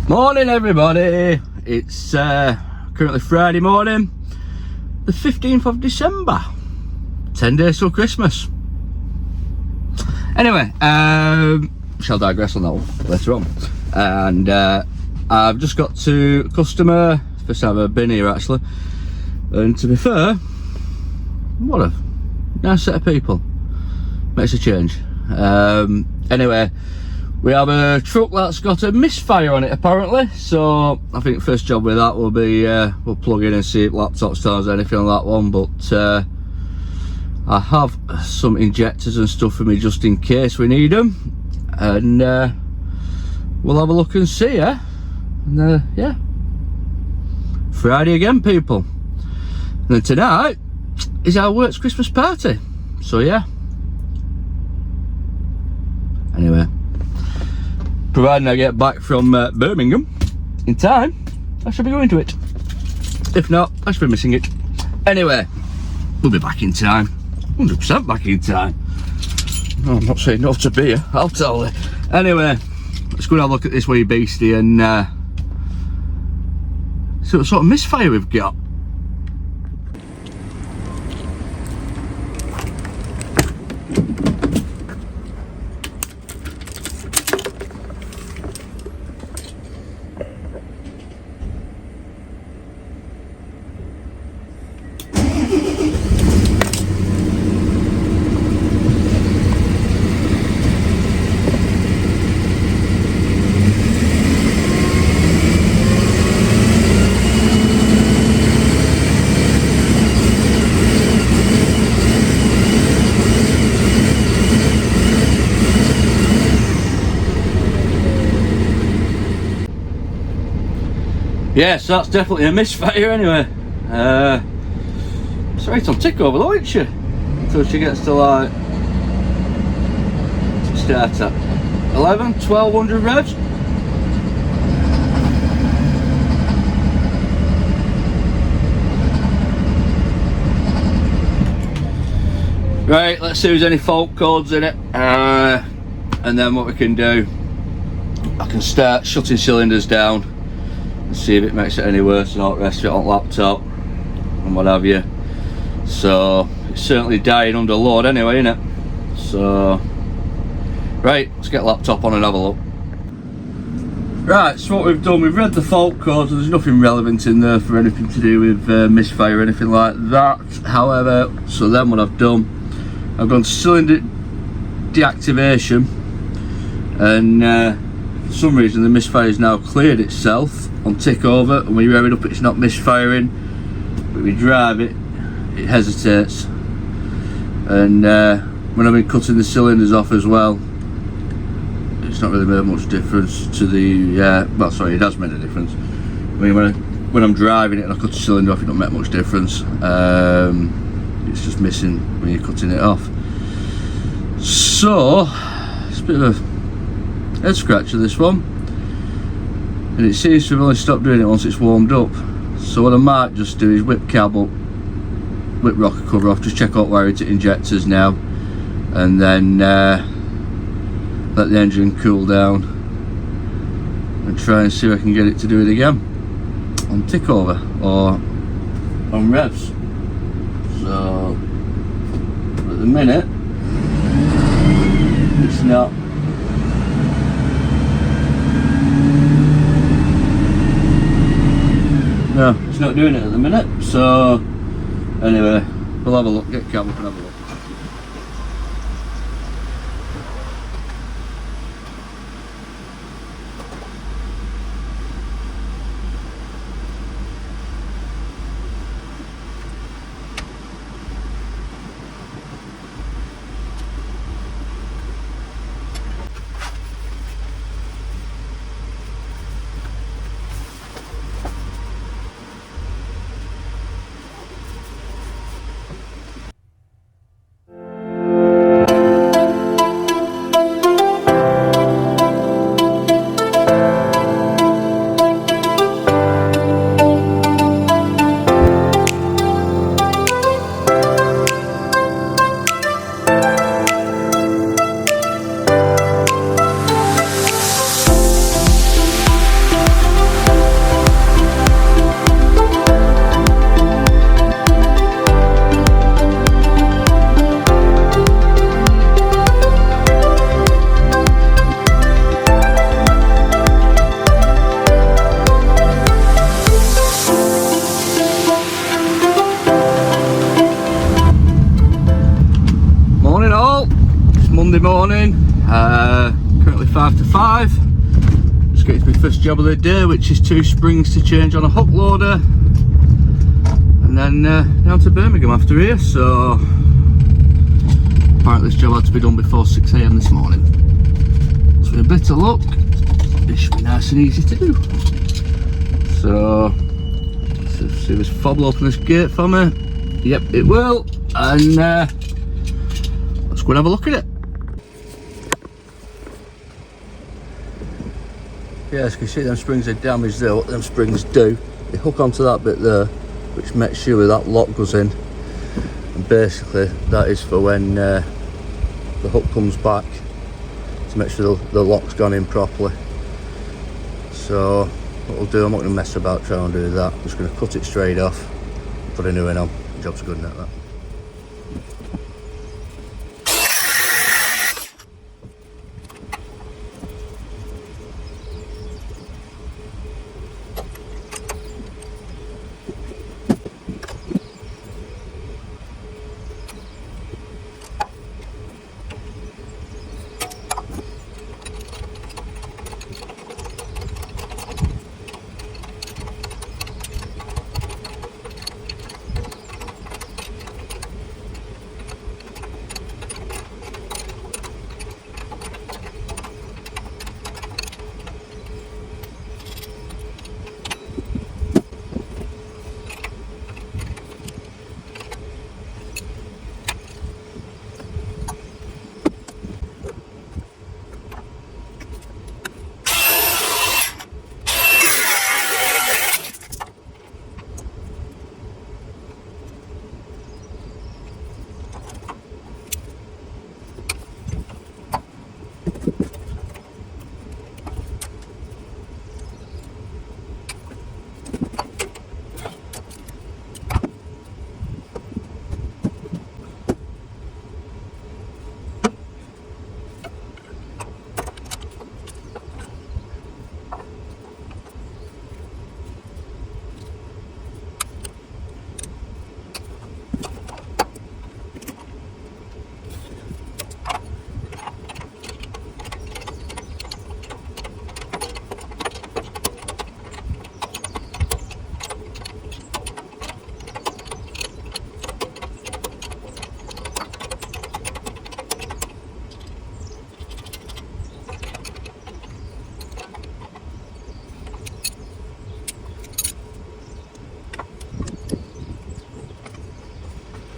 Morning everybody, it's currently Friday morning, the 15th of December, 10 days till Christmas. Anyway, shall digress on that one later on. And I've just got to customer, first time I've been here actually, and to be fair, what a nice set of people, makes a change. Anyway, we have a truck that's got a misfire on it apparently, so I think first job with that will be we'll plug in and see if laptops tell us anything on that one. But I have some injectors and stuff for me just in case we need them, and we'll have a look and see. And yeah, Friday again people, and then tonight is our work's Christmas party, so yeah. Anyway, providing I get back from Birmingham in time, I shall be going to it. If not, I shall be missing it. Anyway, we'll be back in time. 100% back in time. No, I'm not saying no to beer, I'll tell you. Anyway, let's go and have a look at this wee beastie and see what sort of misfire we've got. Yes, that's definitely a misfire anyway. It's right on tick over though, isn't she? Until she gets to like, start at 1200 revs. Right, let's see if there's any fault codes in it. And then what we can do, I can start shutting cylinders down, see if it makes it any worse and all the rest of it on laptop and what have you. So it's certainly dying under load anyway, isn't it? So right, let's get laptop on and have a look. Right, so what we've done, we've read the fault codes and there's nothing relevant in there for anything to do with misfire or anything like that. However, so then what I've done, I've gone to cylinder deactivation, and for some reason the misfire has now cleared itself on tick over, and when you rev it up it's not misfiring, but we drive it, it hesitates. And when I've been cutting the cylinders off as well, it's not really made much difference to the well, sorry, it has made a difference. I mean, when I'm driving it and I cut the cylinder off, it don't make much difference. It's just missing when you're cutting it off. So it's a bit of a head scratcher, this one, and it seems to have only stopped doing it once it's warmed up. So what I might just do is whip cab up, whip rocker cover off, just check out wiring to injectors now, and then let the engine cool down and try and see if I can get it to do it again on tick over or on revs. So at the minute it's not. No, it's not doing it at the minute. So anyway, we'll have a look, get cab up and have a look. morning, currently 5 to 5. Just getting to my first job of the day, which is 2 springs to change on a hook loader, and then down to Birmingham after here. So apparently this job had to be done before 6 AM this morning. So with a bit of luck, this should be nice and easy to do. So let's see if this fob will open this gate for me. Yep, it will. And let's go and have a look at it. Yeah, as you can see, them springs are damaged there. What them springs do, they hook onto that bit there, which makes sure that lock goes in. And basically, that is for when the hook comes back, to make sure the lock's gone in properly. So what we'll do, I'm not going to mess about trying to do that. I'm just going to cut it straight off, put a new one on. The job's good enough, that.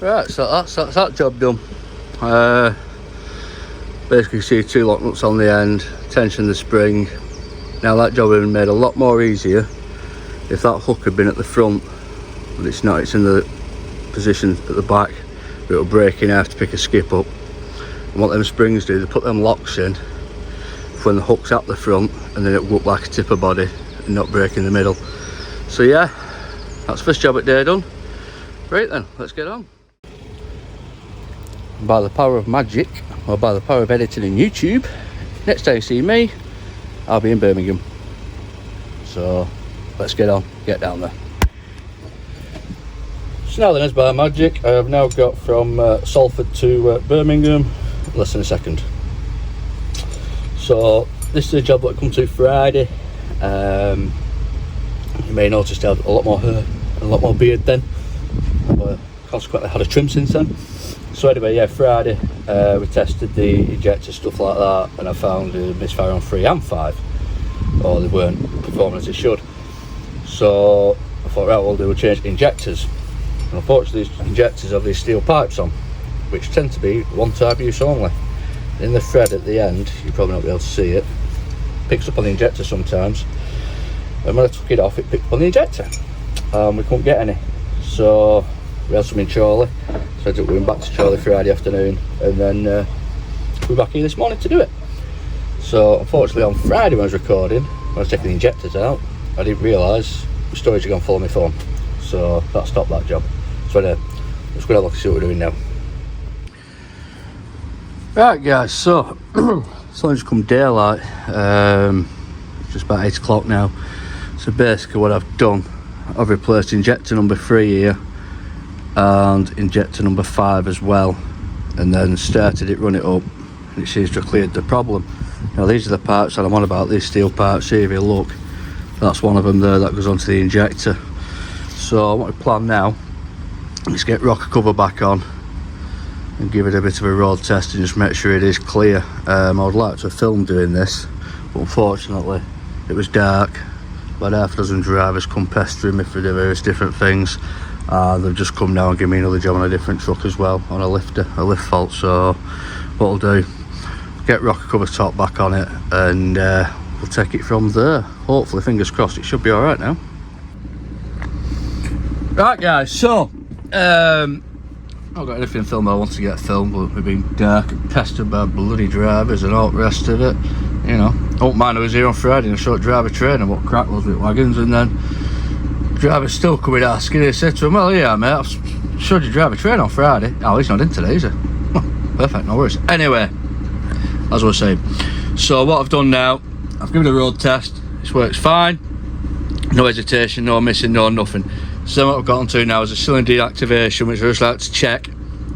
Right, so that's that job done. Basically you see 2 lock nuts on the end, tension the spring. Now that job would have been made a lot more easier if that hook had been at the front, but it's not, it's in the position at the back. It'll break in half to pick a skip up. And what them springs do, they put them locks in when the hook's at the front, and then it'll look like a tipper body and not break in the middle. So yeah, that's the first job at day done. Right then, let's get on. By the power of magic, or by the power of editing in YouTube, next time you see me, I'll be in Birmingham. So let's get down there. So now then, as by magic, I have now got from Salford to Birmingham less than a second. So this is a job that I come to Friday. You may notice I had a lot more hair and a lot more beard then, but consequently had a trim since then. So anyway, yeah, Friday we tested the injector, stuff like that, and I found a misfire on 3 and 5, or they weren't performing as they should. So I thought, right, we'll change injectors. And unfortunately, these injectors have these steel pipes on, which tend to be one type use only. In the thread at the end, you probably not be able to see it, picks up on the injector sometimes, and when I took it off, it picked up on the injector. We couldn't get any, so we had some in Chorley, so I ended up going back to Chorley Friday afternoon, and then we're back here this morning to do it. So unfortunately on Friday when I was recording, when I was taking the injectors out, I didn't realise the storage had gone full on my phone, so that stopped that job. So let's go and have a look and see what we're doing now. Right guys, so it's only just come daylight, it's just about 8 o'clock now. So basically what I've done, I've replaced injector number 3 here and injector number 5 as well, and then started it, run it up, and it seems to have cleared the problem. Now these are the parts that I'm on about, these steel parts here. If you look, that's one of them there that goes onto the injector. So what we plan now is get rocker cover back on and give it a bit of a road test and just make sure it is clear. I would like to film doing this, but unfortunately it was dark. About half a dozen drivers come pestering me for the various different things. They've just come down and give me another job on a different truck as well, on a lift fault. So what I'll do, get rocker cover top back on it, and we'll take it from there. Hopefully, fingers crossed, it should be all right now. Right guys, so I've got anything filmed I want to get filmed, but we've been dark and pestered by bloody drivers and all the rest of it. You know, I don't mind, I was here on Friday and I showed driver training what crack was with wagons, and then driver's still coming asking. They said to him, well, yeah mate, I've showed you driver training on Friday. Oh, he's not in today, is he? Oh, perfect, no worries. Anyway, as I was saying, so what I've done now, I've given it a road test. This works fine, no hesitation, no missing, no nothing. So what I've got onto now is a cylinder deactivation, which I just like to check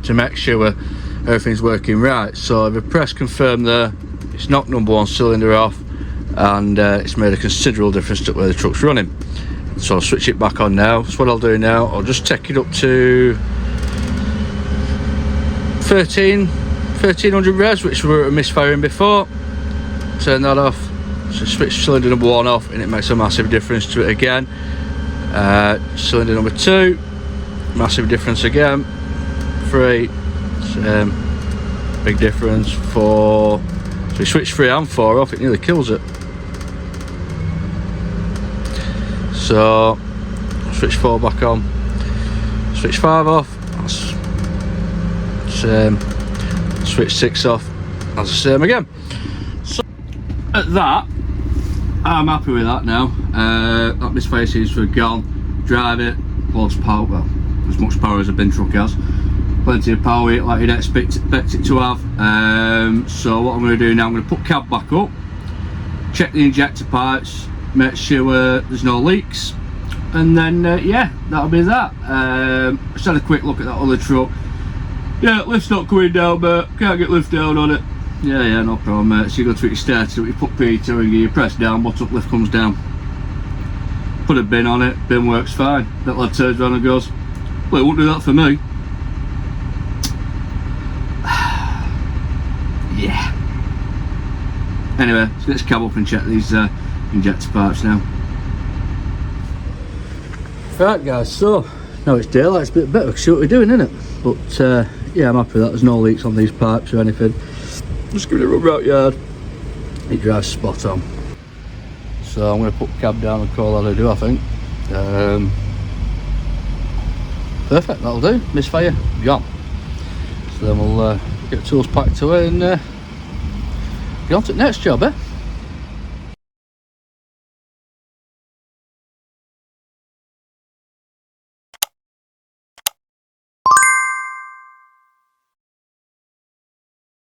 to make sure everything's working right. So if I press confirm there, it's knocked number one cylinder off, and it's made a considerable difference to where the truck's running. So I'll switch it back on now. So what I'll do now, I'll just take it up to 1300 revs, which we were misfiring before. Turn that off. So switch cylinder number one off, and it makes a massive difference to it again. Cylinder number two, massive difference again. 3, big difference. 4, so we switch 3 and 4 off, it nearly kills it. So switch 4 back on, switch 5 off, same. Switch 6 off, that's the same again. So at that, I'm happy with that now. That misfire seems to have gone. Drive it, loads of power, well, as much power as a bin truck has. Plenty of power weight like you'd expect it to have. So what I'm going to do now, I'm going to put cab back up, check the injector pipes, make sure there's no leaks, and then yeah, that'll be that. Just had a quick look at that other truck. Yeah, lift's not coming down, but can't get lift down on it. Yeah, no problem, mate. So you go to your starter, you put P2 and you press down, bottom lift comes down. Put a bin on it, bin works fine. That lad turns around and goes, well, it won't do that for me. Yeah. Anyway, so let's cab up and check these injector parts now. Right guys, so now it's daylight, it's a bit better, see what we're doing, innit? But yeah, I'm happy with that. There's no leaks on these pipes or anything. Just give it a rub out yard. It drives spot on. So I'm going to put the cab down and call that a do, I think. Perfect, that'll do. Misfire, gone. So then we'll get the tools packed away and get on to the next job, eh?